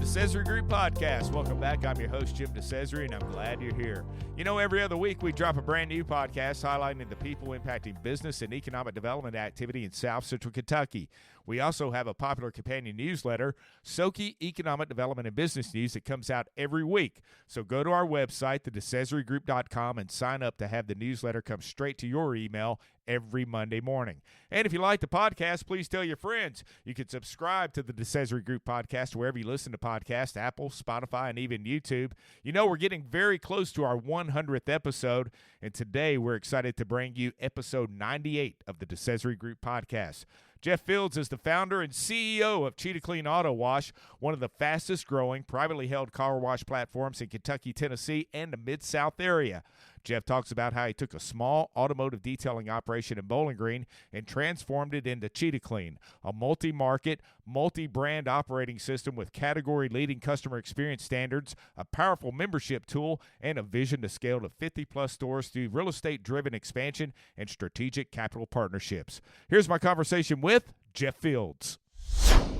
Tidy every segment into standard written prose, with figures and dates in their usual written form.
DeCesare Group Podcast. Welcome back. I'm your host, Jim DeCesare, and I'm glad you're here. You know, every other week we drop a brand new podcast highlighting the people impacting business and economic development activity in South Central Kentucky. We also have a popular companion newsletter, Soki Economic Development and Business News, that comes out every week. So go to our website, DeCesareGroup.com, and sign up to have the newsletter come straight to your email every Monday morning. And if you like the podcast, please tell your friends. You can subscribe to the DeCesare Group Podcast wherever you listen to podcasts, Apple, Spotify, and even YouTube. You know, we're getting very close to our 100th episode, and today we're excited to bring you episode 98 of the DeCesare Group Podcast. Jeff Fields is the founder and CEO of Cheetah Clean Auto Wash, one of the fastest-growing privately held car wash platforms in Kentucky, Tennessee, and the Mid-South area. Jeff talks about how he took a small automotive detailing operation in Bowling Green and transformed it into Cheetah Clean, a multi-market, multi-brand operating system with category-leading customer experience standards, a powerful membership tool, and a vision to scale to 50-plus stores through real estate-driven expansion and strategic capital partnerships. Here's my conversation with Jeff Fields.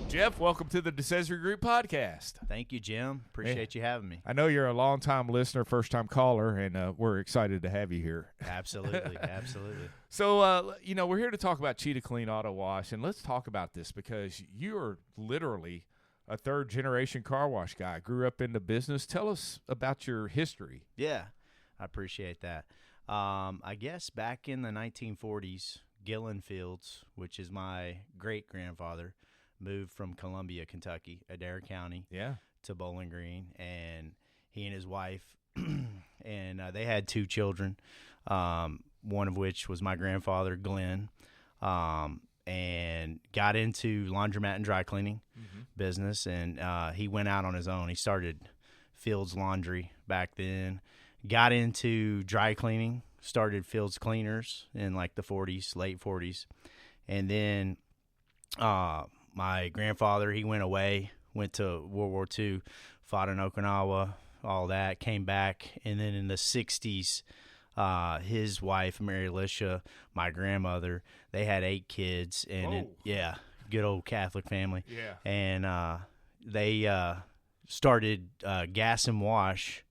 Jeff, welcome to the DeCesare Group Podcast. Thank you, Jim. Appreciate you having me. I know you're a long-time listener, first-time caller, and we're excited to have you here. Absolutely, absolutely. So, you know, we're here to talk about Cheetah Clean Auto Wash, and let's talk about this because you are literally a third-generation car wash guy. Grew up in the business. Tell us about your history. Yeah, I appreciate that. I guess back in the 1940s, Gillen Fields, which is my great-grandfather, moved from Columbia, Kentucky, Adair County, to Bowling Green, and he and his wife, and they had two children, one of which was my grandfather, Glenn, and got into laundromat and dry cleaning business, and he went out on his own. He started Fields Laundry back then, got into dry cleaning, started Fields Cleaners in like the 40s, late 40s, and then my grandfather, he went away, went to World War II, fought in Okinawa, all that, came back. And then in the 60s, his wife, Mary Alicia, my grandmother, they had 8 kids. And good old Catholic family. Yeah. And they started Gas and Wash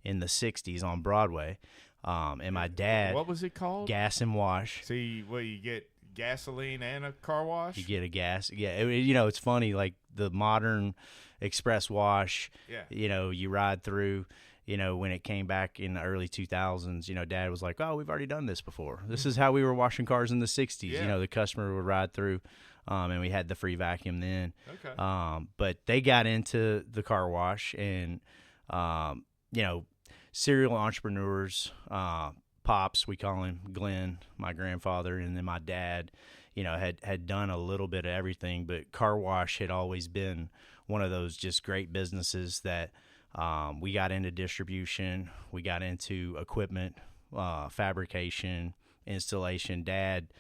in the 60s on Broadway. And my dad. What was it called? Gas and Wash. See, well, you get gasoline and a car wash? You get a gas. Yeah, you know, it's funny, like the modern express wash, you know, you ride through, you know, when it came back in the early 2000s, you know, Dad was like, oh, we've already done this before. This is how we were washing cars in the 60s. You know, the customer would ride through, and we had the free vacuum then. Okay. But they got into the car wash and, you know, serial entrepreneurs, Pops, we call him, Glenn, my grandfather, and then my dad, you know, had done a little bit of everything, but car wash had always been one of those just great businesses that we got into distribution, we got into equipment, fabrication, installation. Dad,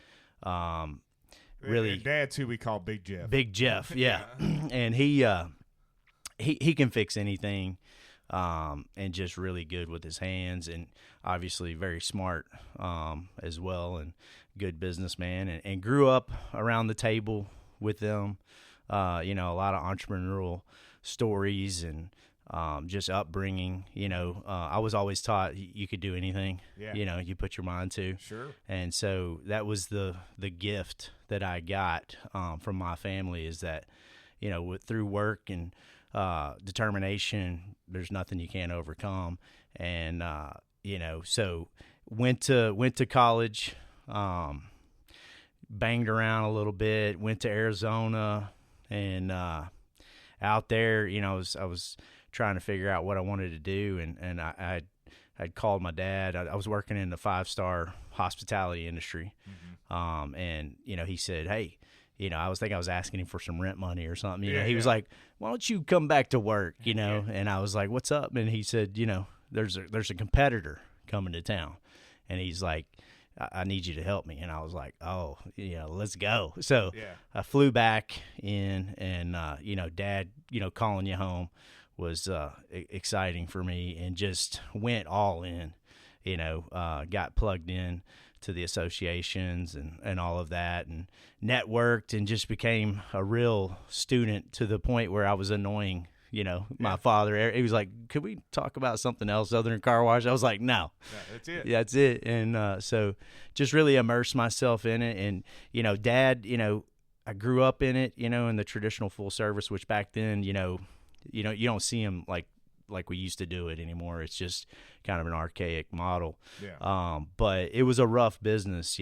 really, and Dad's who we call Big Jeff. Big Jeff, yeah, and he can fix anything. And just really good with his hands, and obviously very smart as well, and good businessman, and grew up around the table with them. You know, a lot of entrepreneurial stories and just upbringing. You know, I was always taught you could do anything. You know, you put your mind to. Sure. And so that was the gift that I got from my family, is that, you know, through work and determination, there's nothing you can't overcome. And you know, so went to college, banged around a little bit, went to Arizona, and out there, you know, I was trying to figure out what I wanted to do, and I'd called my dad. I was working in the 5-star hospitality industry, and you know, he said, hey, you know, I was asking him for some rent money or something. You know, he was like, why don't you come back to work, you know? And I was like, what's up? And he said, you know, there's a competitor coming to town. And he's like, I need you to help me. And I was like, oh, you know, let's go. So I flew back in, and, you know, Dad, you know, calling you home was exciting for me, and just went all in, you know, got plugged in to the associations and all of that, and networked, and just became a real student to the point where I was annoying, my father. He was like, could we talk about something else other than car wash? I was like, no. That's it. Yeah, that's it. And so just really immerse myself in it. And, Dad, I grew up in it, in the traditional full service, which back then, you don't see them like we used to do it anymore. It's just kind of an archaic model. Yeah. But it was a rough business,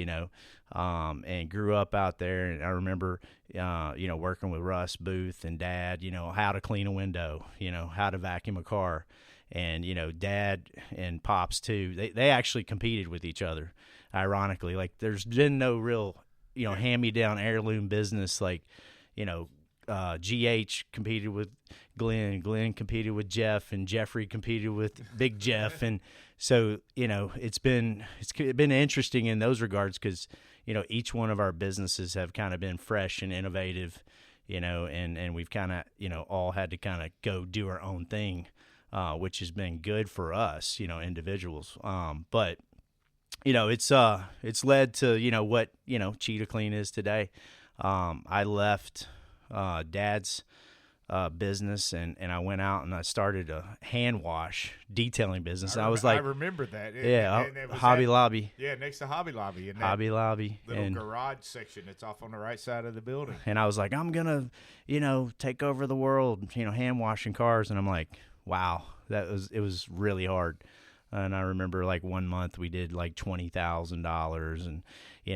and grew up out there. And I remember, working with Russ Booth and Dad, how to clean a window, how to vacuum a car. And, Dad and Pops too, they actually competed with each other, ironically. Like there's been no real, hand-me-down heirloom business like, GH competed with Glenn competed with Jeff, and Jeffrey competed with Big Jeff. And so, it's been interesting in those regards because, each one of our businesses have kind of been fresh and innovative, and we've kind of, all had to kind of go do our own thing, which has been good for us, individuals. But it's led to, what, Cheetah Clean is today. I left Dad's business and I went out and I started a hand wash detailing business. I was like, I remember that. Hobby Lobby. Yeah, next to Hobby Lobby. In Hobby Lobby. Little garage section that's off on the right side of the building. And I was like, I'm going to, take over the world, hand washing cars. And I'm like, wow, it was really hard. And I remember like 1 month we did like $20,000 and,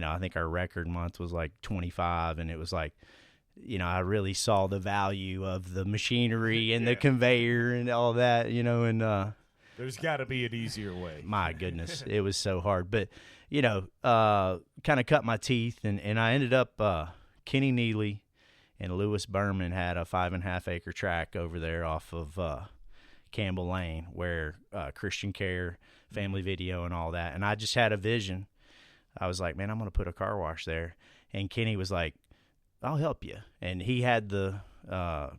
I think our record month was like 25. And it was like, I really saw the value of the machinery and the conveyor and all that, and there's got to be an easier way. My goodness, it was so hard. But, kind of cut my teeth and I ended up Kenny Neely and Lewis Berman had a 5.5 acre tract over there off of Campbell Lane where Christian Care, Family Video and all that. And I just had a vision. I was like, man, I'm going to put a car wash there. And Kenny was like, I'll help you. And he had the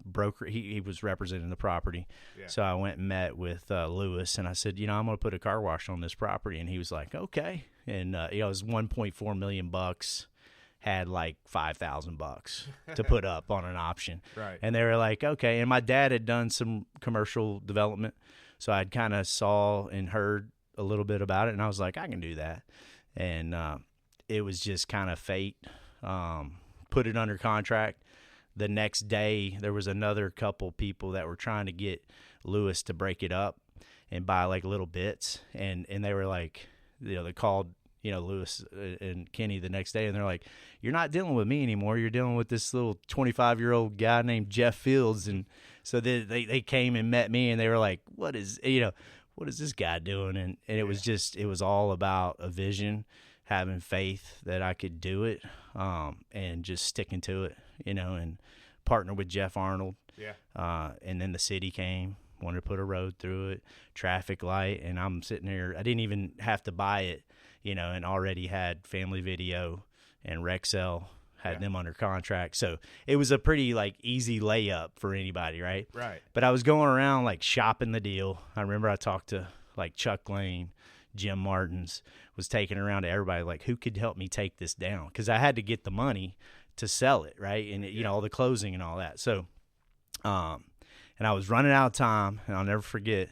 broker. He was representing the property. Yeah. So I went and met with Lewis and I said, I'm going to put a car wash on this property. And he was like, okay. And, it was $1.4 million, had like $5,000 to put up on an option. Right. And they were like, okay. And my dad had done some commercial development. So I'd kind of saw and heard a little bit about it. And I was like, I can do that. And it was just kind of fate. Put it under contract. The next day, there was another couple people that were trying to get Lewis to break it up and buy like little bits. And they were like, they called, Lewis and Kenny the next day and they're like, you're not dealing with me anymore. You're dealing with this little 25-year-old guy named Jeff Fields. And so they came and met me and they were like, what is this guy doing? And it was all about a vision, having faith that I could do it, and just sticking to it, and partner with Jeff Arnold. Yeah. And then the city came, wanted to put a road through it, traffic light, and I'm sitting here. I didn't even have to buy it, and already had Family Video and Rexel, had them under contract. So it was a pretty like easy layup for anybody, right? Right. But I was going around like shopping the deal. I remember I talked to like Chuck Lane, Jim Martins, was taking around to everybody like, who could help me take this down? Because I had to get the money to sell it, right? And, all the closing and all that. So, and I was running out of time, and I'll never forget,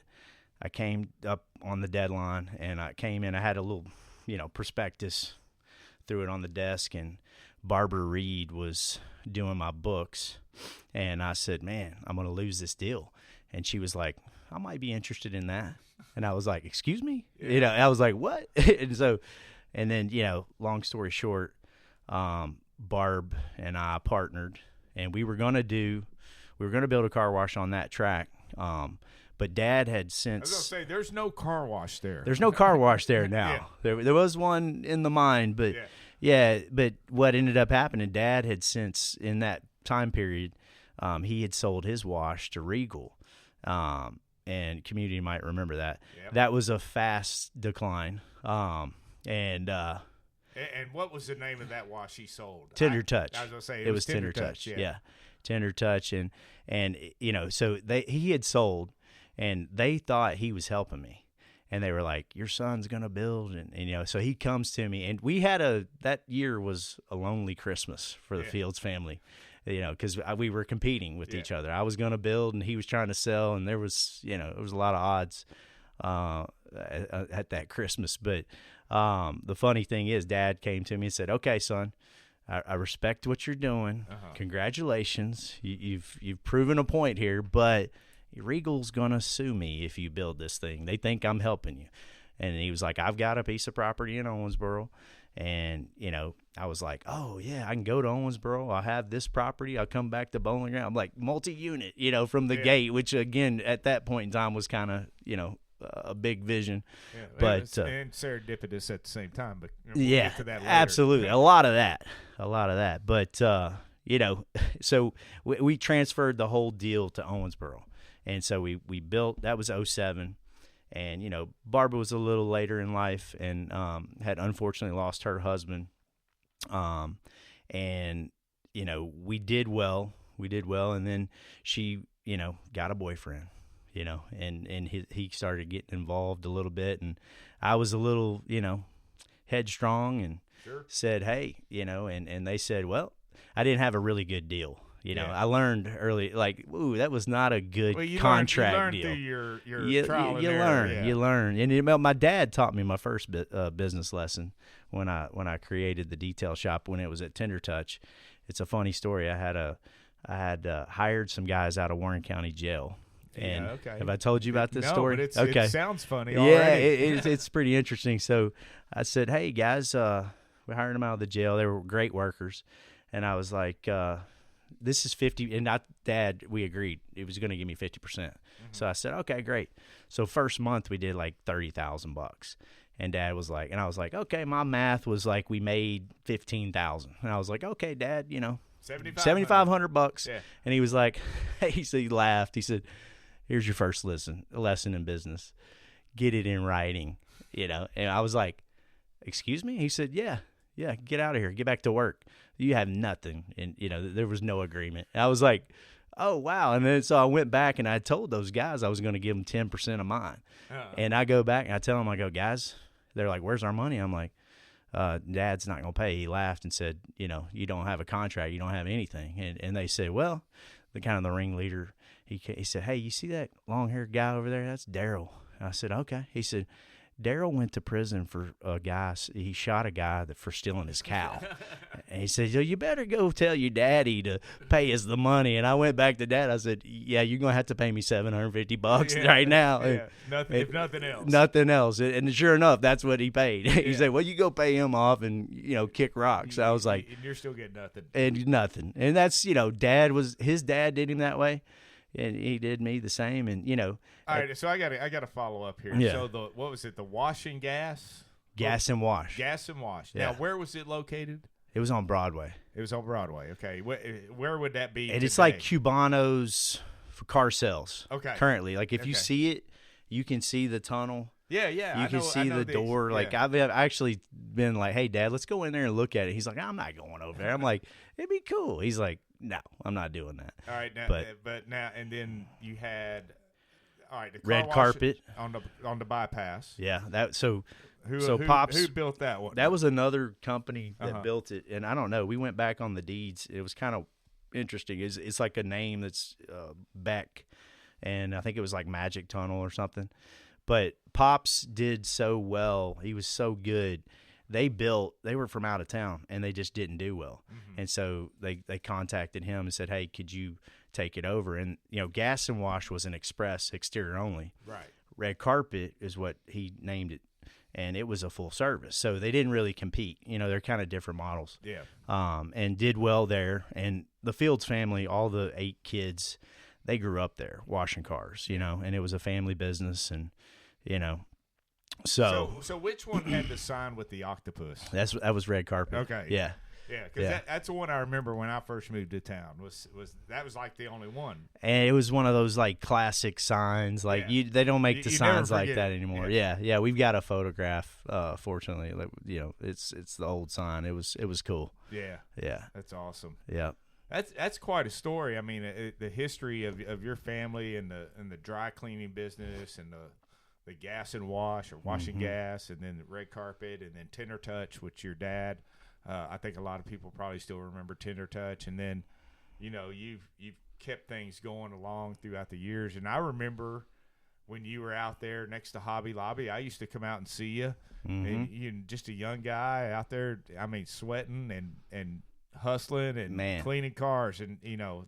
I came up on the deadline, and I came in, I had a little, prospectus, threw it on the desk, and Barbara Reed was doing my books, and I said, man, I'm going to lose this deal. And she was like, I might be interested in that. And I was like, excuse me? Yeah. I was like, what? and then, long story short, Barb and I partnered, and we were going to build a car wash on that track. But Dad had since. I was going to say, there's no car wash there. There's no car wash there now. Yeah. There was one in the mine, but but what ended up happening, Dad had since, in that time period, he had sold his wash to Regal. And community might remember that. Yep. That was a fast decline. And what was the name of that wash he sold? Tender Touch. I was going to say it was Tender Touch. Yeah. Tender Touch, and so he had sold, and they thought he was helping me, and they were like, your son's gonna build, and so he comes to me, and we had that year was a lonely Christmas for the Fields family. because we were competing with each other. I was going to build and he was trying to sell, and there was a lot of odds at that Christmas. But the funny thing is, Dad came to me and said, "Okay, son, I respect what you're doing. Congratulations. You've proven a point here, but Regal's going to sue me if you build this thing. They think I'm helping you." And he was like, "I've got a piece of property in Owensboro." And, I was like, "Oh, yeah, I can go to Owensboro. I'll have this property. I'll come back to Bowling Green." I'm like, multi-unit, from the gate, which, again, at that point in time was kind of, a big vision. Yeah, but and serendipitous at the same time. But we'll yeah, get to that later. absolutely. A lot of that. But, so we transferred the whole deal to Owensboro. And so we built, that was 2007. And, Barbara was a little later in life and had unfortunately lost her husband. And, we did well. And then she, got a boyfriend, and he started getting involved a little bit. And I was a little, headstrong and said, "Hey," and they said, "Well, I didn't have a really good deal." I learned early, that was not a good contract you learned deal. Through your trial and error. You learn. And my dad taught me my first business lesson when I created the detail shop when it was at Tender Touch. It's a funny story. I had hired some guys out of Warren County Jail. And have I told you about this story? But okay. It sounds funny already. Yeah, it's pretty interesting. So I said, "Hey, guys, we hired them out of the jail. They were great workers." And I was like, "This is 50, and not Dad, we agreed it was going to give me 50%. So I said, "Okay, great." So first month we did like $30,000, and Dad was like, and I was like, "Okay," my math was like we made $15,000, and I was like, "Okay, Dad, $7,500. Yeah. And he was like, he laughed. He said, "Here's your first lesson in business. Get it in writing." And I was like, "Excuse me?" He said, "Yeah, get out of here. Get back to work. You have nothing." And, there was no agreement. And I was like, "Oh, wow." And then so I went back and I told those guys I was going to give them 10% of mine. And I go back and I tell them, I go, "Guys," they're like, "Where's our money?" I'm like, "Dad's not going to pay." He laughed and said, "You don't have a contract. You don't have anything." And they said, "Well," the ringleader, he said, "Hey, you see that long-haired guy over there? That's Daryl." I said, "Okay." He said, "Daryl went to prison for a guy. He shot a guy for stealing his cow." And he said, "You better go tell your daddy to pay us the money." And I went back to Dad. I said, "Yeah, you're going to have to pay me $750 right now." Yeah. If nothing else. Nothing else. And sure enough, that's what he paid. He said, "Well, you go pay him off and, kick rocks." I was like. And you're still getting nothing. And nothing. And that's, his dad did him that way. And he did me the same, and All right, so I got to follow up here. Yeah. So what was it? The wash and gas? Gas and wash. Gas and wash. Yeah. Now, where was it located? It was on Broadway. It was on Broadway. Okay, where would that be? And it's like Cubano's for car sales. Okay. Currently, like if you see it, you can see the tunnel. Yeah. You can see the door. Like I've actually been like, "Hey, Dad, let's go in there and look at it." He's like, "I'm not going over there." I'm like, "It'd be cool." He's like, "No, I'm not doing that." All right, now, but now and then you had, the car red wash carpet on the bypass. Yeah, who Pops who built that one? That was another company that built it, and I don't know. We went back on the deeds. It was kind of interesting. It's like a name that's Beck, and I think it was like Magic Tunnel or something. But Pops did so well. He was so good. They were from out of town, and they just didn't do well. Mm-hmm. And so they contacted him and said, "Hey, could you take it over?" And, gas and wash was an express, exterior only. Right. Red carpet is what he named it, and it was a full service. So they didn't really compete. They're kind of different models. Yeah. And did well there. And the Fields family, all the 8 kids, they grew up there washing cars, and it was a family business, and, So which one had the sign with the octopus? That was red carpet. Okay. Yeah. Yeah, because that's the one I remember when I first moved to town. Was like the only one. And it was one of those like classic signs. Like they don't make the signs like that anymore. Yeah. We've got a photograph. Fortunately, it's the old sign. It was cool. Yeah. That's awesome. Yeah. That's quite a story. I mean, the history of your family and the dry cleaning business and the gas and wash or washing gas, and then the red carpet, and then Tender Touch, which your dad. I think a lot of people probably still remember Tender Touch, and then you've kept things going along throughout the years. And I remember when you were out there next to Hobby Lobby, I used to come out and see you. And you're just a young guy out there, sweating and hustling and cleaning cars. And,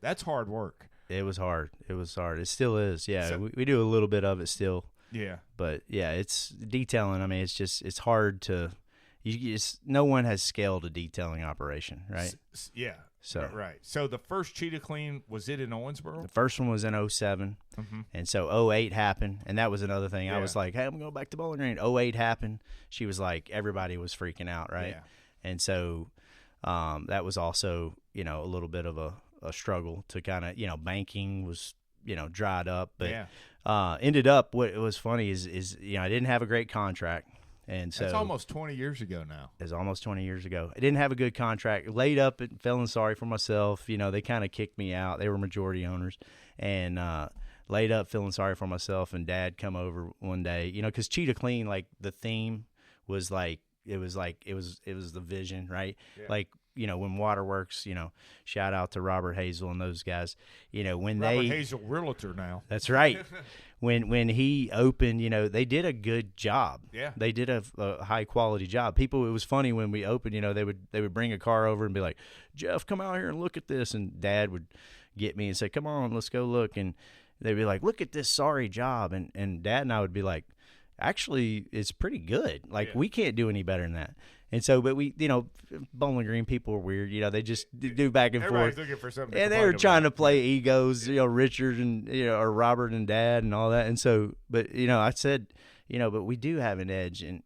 that's hard work. It was hard. It still is. Yeah, so, we do a little bit of it still. Yeah. But, yeah, it's detailing. It's hard to – no one has scaled a detailing operation, right? Yeah. So right. So the first Cheetah Clean, was it in Owensboro? The first one was in 07. And so 08 happened, and that was another thing. I was like, hey, I'm going back to Bowling Green. 08 happened. She was like, everybody was freaking out, right? Yeah. And so that was also, a little bit of a struggle to kind of, banking was, dried up. But ended up, what was funny is I didn't have a great contract. And so that's almost 20 years ago now. It's almost 20 years ago. I didn't have a good contract. Laid up and feeling sorry for myself. They kind of kicked me out. They were majority owners. And laid up feeling sorry for myself. And Dad come over one day, because Cheetah Clean, like the theme was like, it was the vision, right? Yeah. Like, when Waterworks, shout out to Robert Hazel and those guys, when Robert Hazel, realtor now. That's right. When he opened, they did a good job. Yeah. They did a high quality job. It was funny when we opened, they would bring a car over and be like, Jeff, come out here and look at this. And Dad would get me and say, come on, let's go look. And they'd be like, look at this sorry job. And Dad and I would be like, actually, it's pretty good. Like, we can't do any better than that. And so, but we, Bowling Green people are weird. They just do back and Everybody's forth. Looking for something. And they were trying to play egos, Richard and, or Robert and Dad and all that. And so, but, I said, but we do have an edge. And,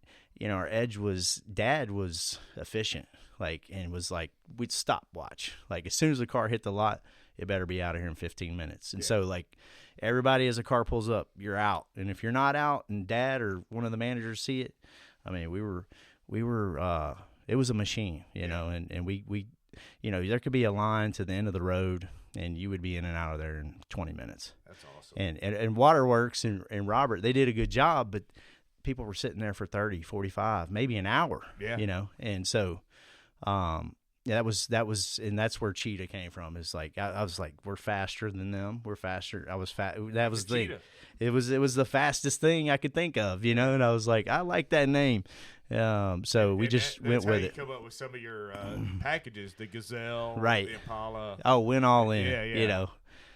our edge was Dad was efficient, and was like, we'd stopwatch. Like, as soon as the car hit the lot, it better be out of here in 15 minutes. And so, everybody, as a car pulls up, you're out. And if you're not out and Dad or one of the managers see it, we were it was a machine, and we there could be a line to the end of the road and you would be in and out of there in 20 minutes. That's awesome. And Waterworks and Robert, they did a good job, but people were sitting there for 30, 45, maybe an hour, and so that was and that's where Cheetah came from. It's like I was like, we're faster than them. We're faster. I was fat. That was the thing. It was the fastest thing I could think of, and I was like, I like that name. So we just went with it. That's how you come up with some of your packages, the Gazelle, right? The Impala. Oh, went all in. Yeah.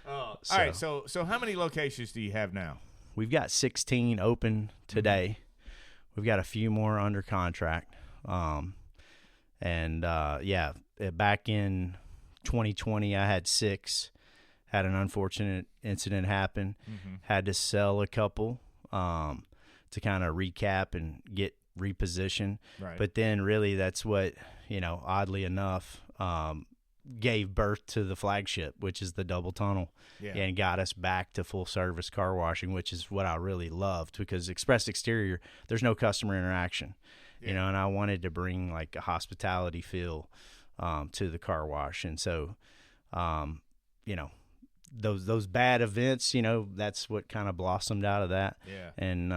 All right. So how many locations do you have now? We've got 16 open today. We've got a few more under contract. Back in 2020, I had 6. Had an unfortunate incident happen. Had to sell a couple to kind of recap and get repositioned. Right. But then really that's what, oddly enough, gave birth to the flagship, which is the double tunnel, and got us back to full service car washing, which is what I really loved, because Express Exterior, there's no customer interaction. And I wanted to bring like a hospitality feel to the car wash. And so, those bad events, that's what kind of blossomed out of that. Yeah. And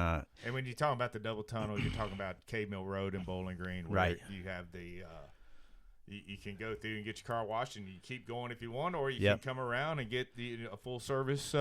when you're talking about the double tunnel, you're talking about K Mill Road in Bowling Green, where right? You have the you can go through and get your car washed, and you keep going if you want, or you can come around and get a full service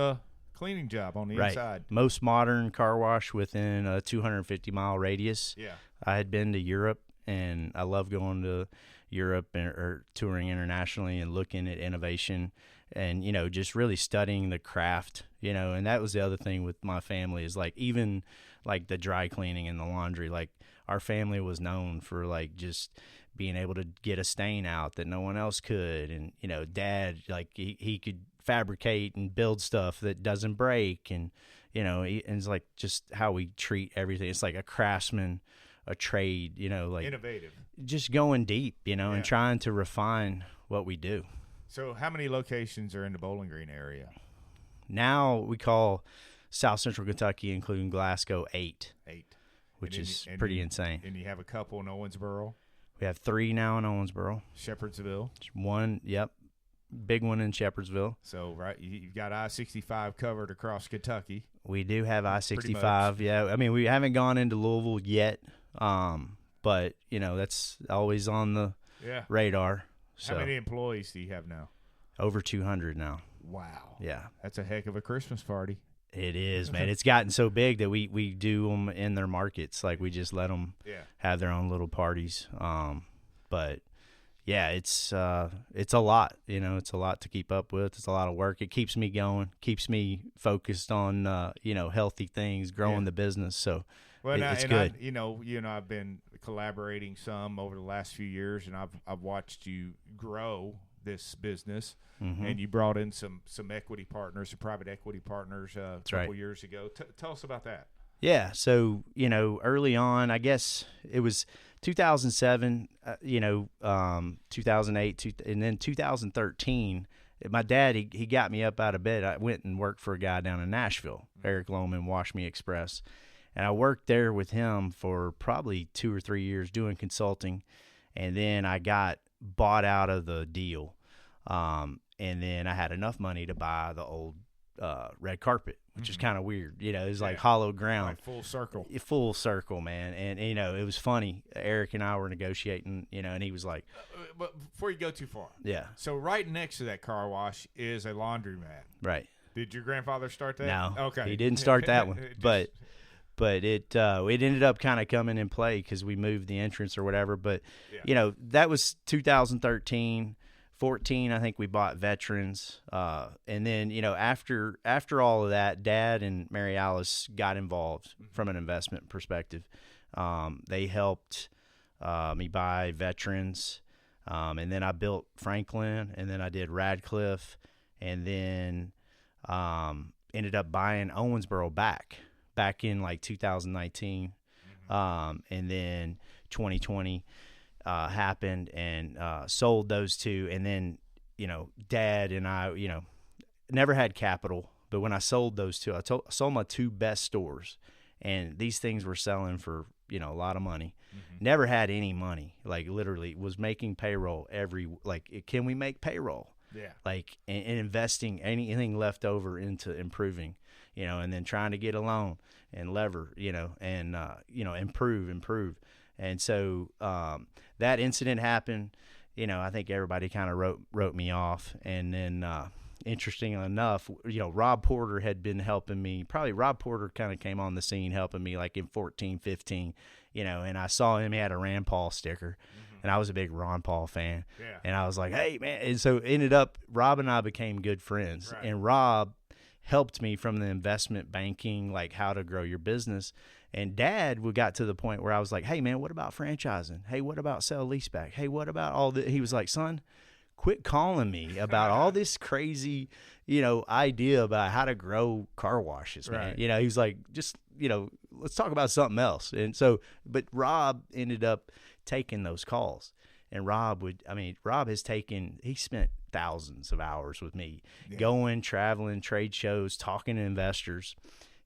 cleaning job on the inside. Most modern car wash within a 250-mile radius. Yeah. I had been to Europe, and I love going to Europe or touring internationally and looking at innovation and, just really studying the craft, and that was the other thing with my family is like, even like the dry cleaning and the laundry, like our family was known for like just being able to get a stain out that no one else could. And, Dad, like he could fabricate and build stuff that doesn't break. And, and it's like just how we treat everything. It's like a craftsman, a trade, like innovative, just going deep, and trying to refine what we do. So how many locations are in the Bowling Green area? Now we call South Central Kentucky, including Glasgow, 8. 8. Which is pretty insane. And you have a couple in Owensboro? We have 3 now in Owensboro. Shepherdsville? 1, yep. Big one in Shepherdsville. So, right, you've got I-65 covered across Kentucky. We do have I-65, yeah. I mean, we haven't gone into Louisville yet, but, that's always on the radar. So. How many employees do you have now? Over 200 now. Wow. Yeah. That's a heck of a Christmas party. It is, man. It's gotten so big that we do them in their markets. Like, we just let them have their own little parties. But yeah, it's a lot. You know, it's a lot to keep up with. It's a lot of work. It keeps me going, keeps me focused on healthy things, growing the business. So it's good. You and I've been collaborating some over the last few years, and I've watched you grow this business. Mm-hmm. And you brought in some equity partners, some private equity partners a couple years ago. Tell us about that. Yeah. So, early on, I guess it was 2007, 2008, and then 2013, my dad, he got me up out of bed. I went and worked for a guy down in Nashville, Eric Lohman, Wash Me Express. And I worked there with him for probably 2 or 3 years doing consulting. And then I got bought out of the deal. And then I had enough money to buy the old red carpet, which is kind of weird. It was like hollow ground. Like full circle. Full circle, man. And, it was funny. Eric and I were negotiating, and he was like. But before you go too far. Yeah. So right next to that car wash is a laundromat. Right. Did your grandfather start that? No. Okay. He didn't start that one. But it ended up kind of coming in play because we moved the entrance or whatever. But, that was 2013. 14, I think we bought Veterans. And then, after all of that, Dad and Mary Alice got involved from an investment perspective. They helped me buy Veterans. And then I built Franklin, and then I did Radcliffe, and then ended up buying Owensboro back in like 2019. And then 2020 happened, and sold those two. And then, Dad and I, never had capital, but when I sold those two, I sold my two best stores, and these things were selling for, a lot of money. Never had any money, like literally was making payroll can we make payroll? Yeah. Like, and investing anything left over into improving, and then trying to get a loan and lever, and, improve. And so that incident happened. I think everybody kind of wrote me off. And then, interestingly enough, Rob Porter had been helping me. Probably Rob Porter kind of came on the scene helping me like in 14, 15, and I saw him. He had a Rand Paul sticker. And I was a big Ron Paul fan. Yeah. And I was like, hey, man. And so ended up, Rob and I became good friends. Right. And Rob helped me from the investment banking, like how to grow your business. And Dad got to the point where I was like, hey, man, what about franchising? Hey, what about sell leaseback? Hey, what about all the? He was like, son, quit calling me about all this crazy, idea about how to grow car washes, man. Right. He was like, just, let's talk about something else. And so, but Rob ended up taking those calls. And Rob he spent thousands of hours with me, going, traveling, trade shows, talking to investors.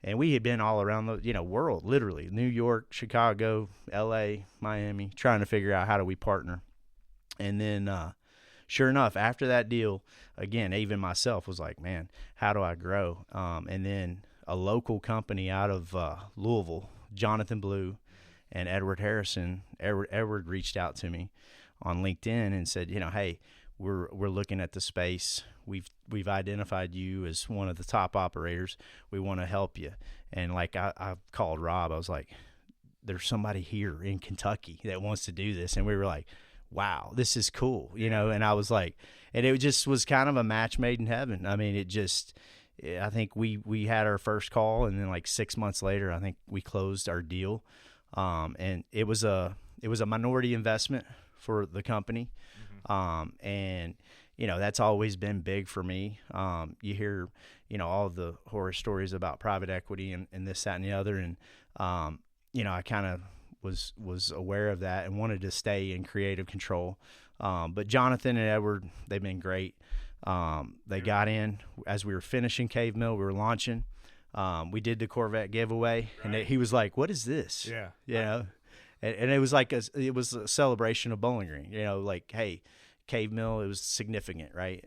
And we had been all around the, world, literally, New York, Chicago, L.A., Miami, trying to figure out how do we partner. And then, sure enough, after that deal, again, even myself was like, man, how do I grow? And then a local company out of Louisville, Jonathan Blue and Edward Harrison, Edward reached out to me on LinkedIn and said, hey, we're looking at the space. We've identified you as one of the top operators. We want to help you. And like I called Rob. I was like, there's somebody here in Kentucky that wants to do this. And we were like, wow, this is cool, And I was like, and it just was kind of a match made in heaven. I mean, I think we had our first call, and then like 6 months later, I think we closed our deal. And it was a minority investment for the company. And that's always been big for me. You hear, all the horror stories about private equity and this, that, and the other. And, I kind of was aware of that and wanted to stay in creative control. But Jonathan and Edward, they've been great. They got in as we were finishing Cave Mill, we were launching. We did the Corvette giveaway, and he was like, what is this? Yeah. And it was like it was a celebration of Bowling Green, like, hey, Cave Mill, it was significant, right?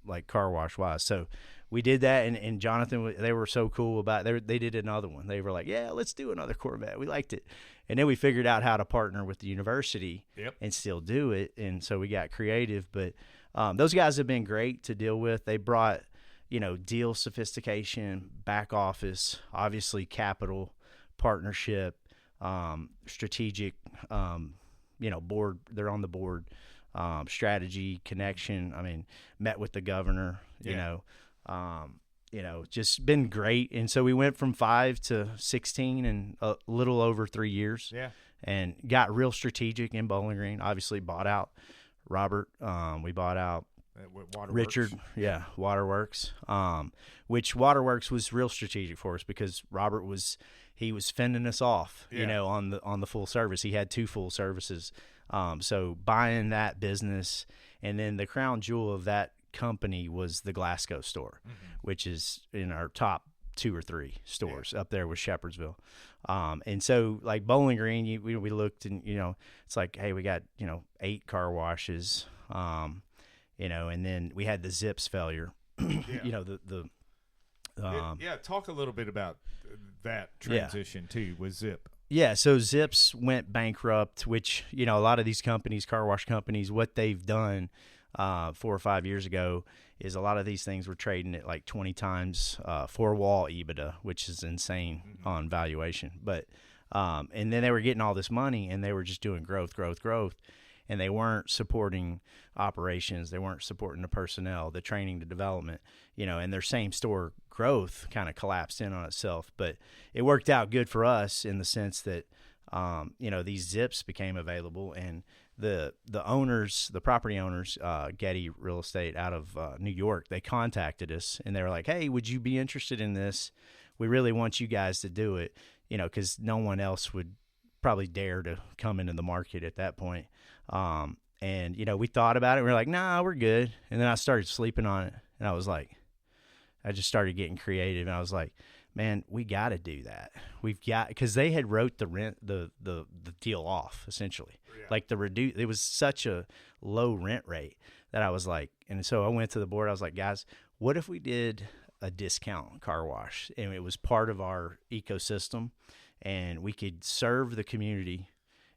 Like car wash wise. So we did that, and Jonathan, they were so cool about it. They did another one. They were like, yeah, let's do another Corvette. We liked it. And then we figured out how to partner with the university and still do it. And so we got creative. But those guys have been great to deal with. They brought, deal sophistication, back office, obviously capital, partnership, strategic, board. They're on the board, strategy, connection. I mean, met with the governor, just been great. And so we went from 5 to 16 in a little over 3 years. Yeah. And got real strategic in Bowling Green. Obviously bought out Robert. We bought out Richard. Yeah. Waterworks. Which Waterworks was real strategic for us because Robert was fending us off, on the full service. He had 2 full services. So buying that business, and then the crown jewel of that company was the Glasgow store, which is in our top 2 or 3 stores up there with Shepherdsville. And so like Bowling Green, we looked and, it's like, hey, we got, 8 car washes, and then we had the Zips failure, talk a little bit about that transition too with Zip. Yeah, so Zips went bankrupt, which, a lot of these companies, car wash companies, what they've done 4 or 5 years ago is a lot of these things were trading at like 20 times 4-wall EBITDA, which is insane on valuation. But and then they were getting all this money and they were just doing growth, and they weren't supporting operations, they weren't supporting the personnel, the training, the development, and their same store growth kind of collapsed in on itself. But it worked out good for us in the sense that these Zips became available, and the owners, the property owners, Getty Real Estate out of New York, they contacted us and they were like, hey, would you be interested in this? We really want you guys to do it, because no one else would probably dare to come into the market at that point. And, we thought about it. We were like, nah, we're good. And then I started sleeping on it. And I just started getting creative. And I was like, man, we got to do that. Because they had wrote the deal off essentially. Yeah. Like it was such a low rent rate that I was like, and so I went to the board. I was like, guys, what if we did a discount car wash and it was part of our ecosystem and we could serve the community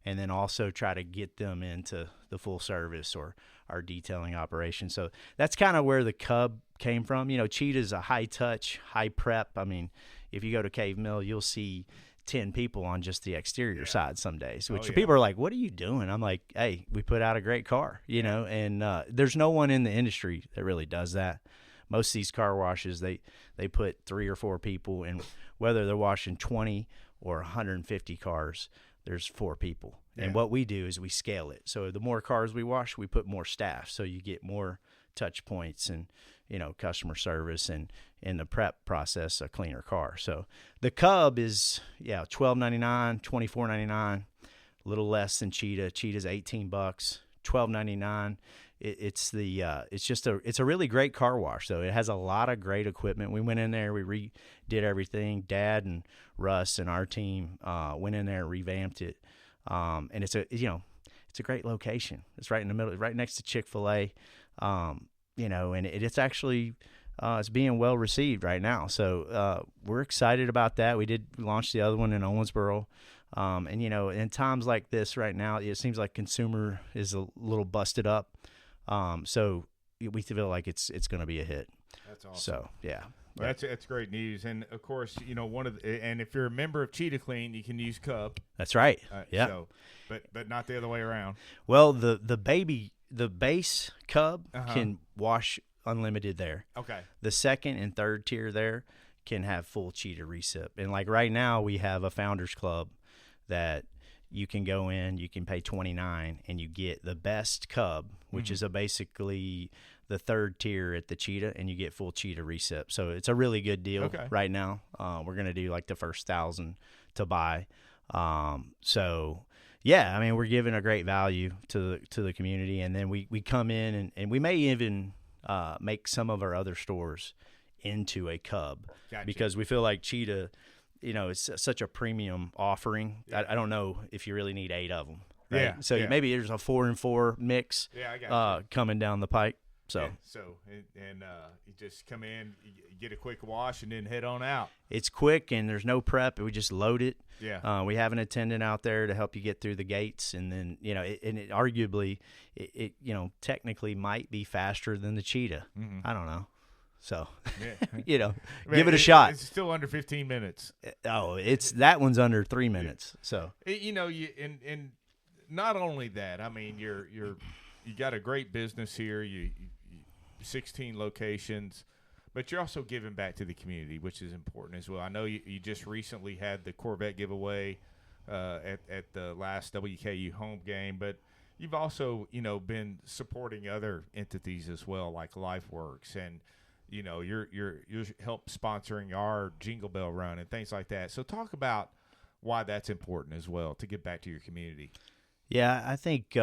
and then also try to get them into the full service or our detailing operation. So that's kind of where the Cub came from. Cheetah is a high touch, high prep. I mean, if you go to Cave Mill, you'll see 10 people on just the exterior side some days, which people are like, what are you doing? I'm like, hey, we put out a great car, and there's no one in the industry that really does that. Most of these car washes, they put 3 or 4 people in, whether they're washing 20 or 150 cars, there's 4 people. Yeah. And what we do is we scale it. So the more cars we wash, we put more staff. So you get more touch points and, customer service and in the prep process, a cleaner car. So the Cub is, $12.99, $24.99, a little less than Cheetah. Cheetah's $18, $12.99. It's a really great car wash. So it has a lot of great equipment. We went in there, we redid everything. Dad and Russ and our team went in there and revamped it. And it's a great location. It's right in the middle, right next to Chick-fil-A. And it's actually it's being well received right now. So we're excited about that. We did launch the other one in Owensboro. And in times like this right now, it seems like consumer is a little busted up. So we feel like it's going to be a hit. That's awesome. So yeah. That's great news. And of course, and if you're a member of Cheetah Clean, you can use Cub. That's right. Yeah. So, but not the other way around. Well, the base Cub can wash unlimited there. Okay. The second and third tier there can have full Cheetah recip. And like right now we have a founders club that you can go in, you can pay $29 and you get the best Cub, which is basically the third tier at the Cheetah, and you get full Cheetah recip. So it's a really good deal right now. We're going to do like the first 1,000 to buy. So yeah, I mean, we're giving a great value to the community. And then we come in and we may even make some of our other stores into a Cub. Gotcha. Because we feel like Cheetah, it's such a premium offering. Yeah. I don't know if you really need 8 of them. right? Yeah, So yeah. maybe there's a 4-and-4 mix Yeah, I got you. coming down the pike. So Yeah, you just come in, you get a quick wash, and then head on out. it's quick and there's no prep. We just load it. Yeah. We have an attendant out there to help you get through the gates, and then it arguably it technically might be faster than the Cheetah. Mm-hmm. I don't know. So Yeah. give it a shot. It's still under 15 minutes. Oh, that one's under 3 minutes. So And not only that, I mean, you got a great business here. You 16 locations, but you're also giving back to the community, which is important as well. I know you just recently had the Corvette giveaway at the last WKU home game, but you've also been supporting other entities as well, like LifeWorks, and you're help sponsoring our Jingle Bell Run and things like that. So talk about why that's important as well, to give back to your community. Yeah, I think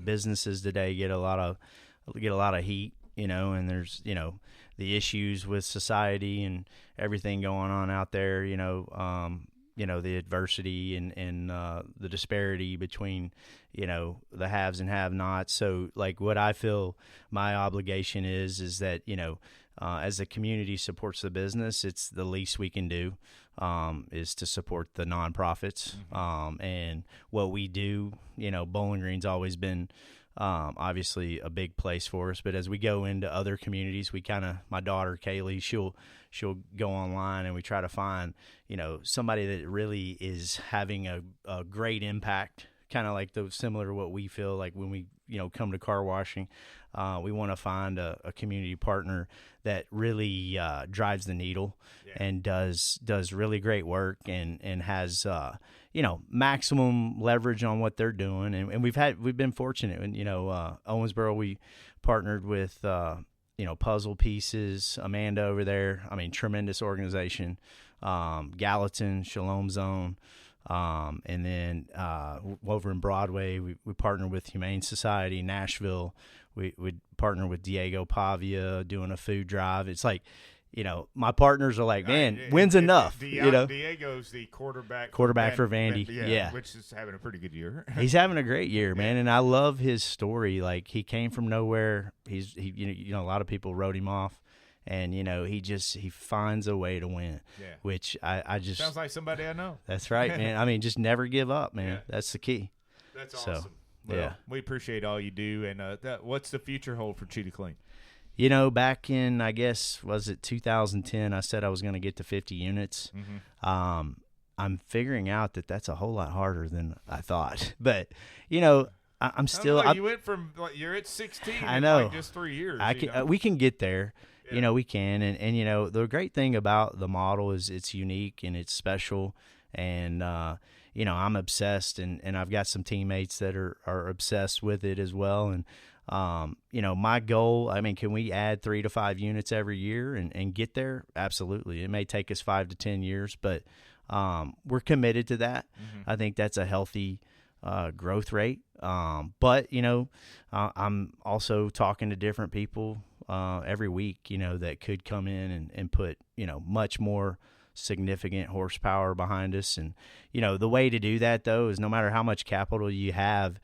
businesses today get a lot of heat, and there's the issues with society and everything going on out there, the adversity and the disparity between the haves and have-nots. So like what I feel my obligation is that as the community supports the business, it's the least we can do is to support the nonprofits. And what we do, Bowling Green's always been obviously a big place for us, but as we go into other communities, my daughter Kaylee, she'll go online and we try to find somebody that really is having a great impact, kind of like similar to what we feel like when we come to car washing. We want to find a community partner that really drives the needle and does really great work and has maximum leverage on what they're doing. And we've been fortunate. And Owensboro, we partnered with Puzzle Pieces, Amanda over there. I mean, tremendous organization. Gallatin, Shalom Zone. And then over in Broadway, we partner with Humane Society, Nashville. We partner with Diego Pavia doing a food drive. It's like, my partners are like, man, when's enough? Diego's the quarterback for Vandy. Yeah, which is having a pretty good year. He's having a great year, man, and I love his story. Like, he came from nowhere. He a lot of people wrote him off. And he finds a way to win, which I just sounds like somebody I know. That's right, man. I mean, just never give up, man. Yeah. That's the key. That's awesome. Well, we appreciate all you do. And what's the future hold for Cheetah Clean? Back in, I guess, was it 2010? I said I was going to get to 50 units. Mm-hmm. I'm figuring out that that's a whole lot harder than I thought, but I'm still. You went from you're at 16. I know. In just 3 years. We can get there. Yeah. We can. And the great thing about the model is it's unique and it's special. And, I'm obsessed and I've got some teammates that are obsessed with it as well. And, my goal, I mean, can we add 3 to 5 units every year and get there? Absolutely. It may take us 5 to 10 years, but, we're committed to that. Mm-hmm. I think that's a healthy, growth rate. But I'm also talking to different people every week, that could come in and put, much more significant horsepower behind us. And, the way to do that, though, is no matter how much capital you have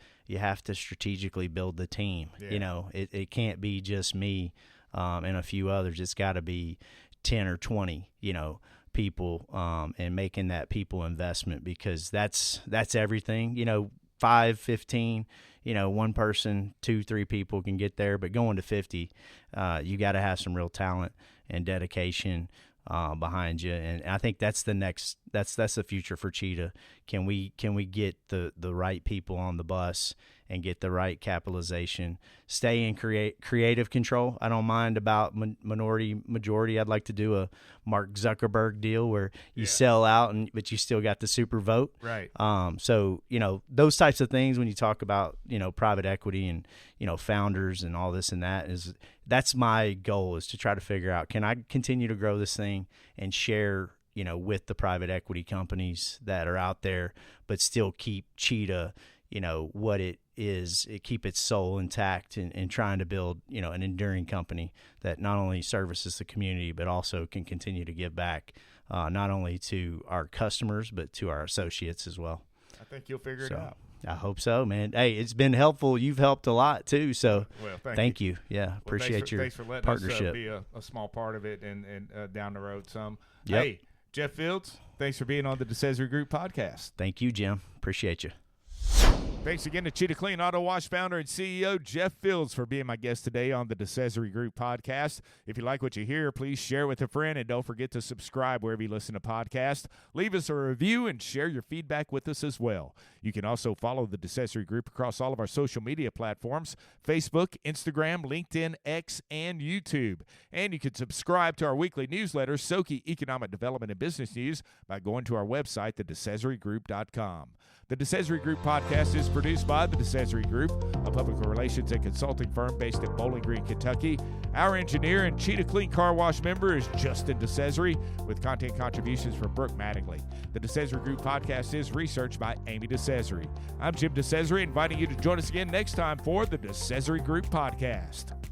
to strategically build the team. Yeah. It can't be just me and a few others. It's got to be 10 or 20, people and making that people investment, because that's everything. 5, 15, one person, 2, 3 people can get there, but going to 50, you got to have some real talent and dedication behind you. And I think that's the future for Cheetah. Can we get the right people on the bus and get the right capitalization, stay in creative control? I don't mind about minority majority. I'd like to do a Mark Zuckerberg deal where you sell out but you still got the super vote. Right. So, those types of things when you talk about, private equity and, founders and all this and that's my goal, is to try to figure out, can I continue to grow this thing and share, with the private equity companies that are out there, but still keep Cheetah, what it is, keep its soul intact and trying to build, an enduring company that not only services the community, but also can continue to give back, not only to our customers, but to our associates as well. I think you'll figure it out. I hope so, man. Hey, it's been helpful. You've helped a lot too. So thank you. Yeah. Appreciate your thanks for letting partnership. us be a small part of it and down the road some. Yep. Hey, Jeff Fields, thanks for being on the DeCesare Group Podcast. Thank you, Jim. Appreciate you. Thanks again to Cheetah Clean Auto Wash founder and CEO Jeff Fields for being my guest today on the DeCesare Group Podcast. If you like what you hear, please share with a friend, and don't forget to subscribe wherever you listen to podcasts. Leave us a review and share your feedback with us as well. You can also follow the DeCesare Group across all of our social media platforms: Facebook, Instagram, LinkedIn, X, and YouTube. And you can subscribe to our weekly newsletter, Soki Economic Development and Business News, by going to our website, thedecesaregroup.com. The DeCesare Group Podcast is produced by the DeCesare Group, a public relations and consulting firm based in Bowling Green, Kentucky. Our engineer and Cheetah Clean Car Wash member is Justin DeCesare, with content contributions from Brooke Mattingly. The DeCesare Group Podcast is researched by Amy DeCesare. I'm Jim DeCesare, inviting you to join us again next time for the DeCesare Group Podcast.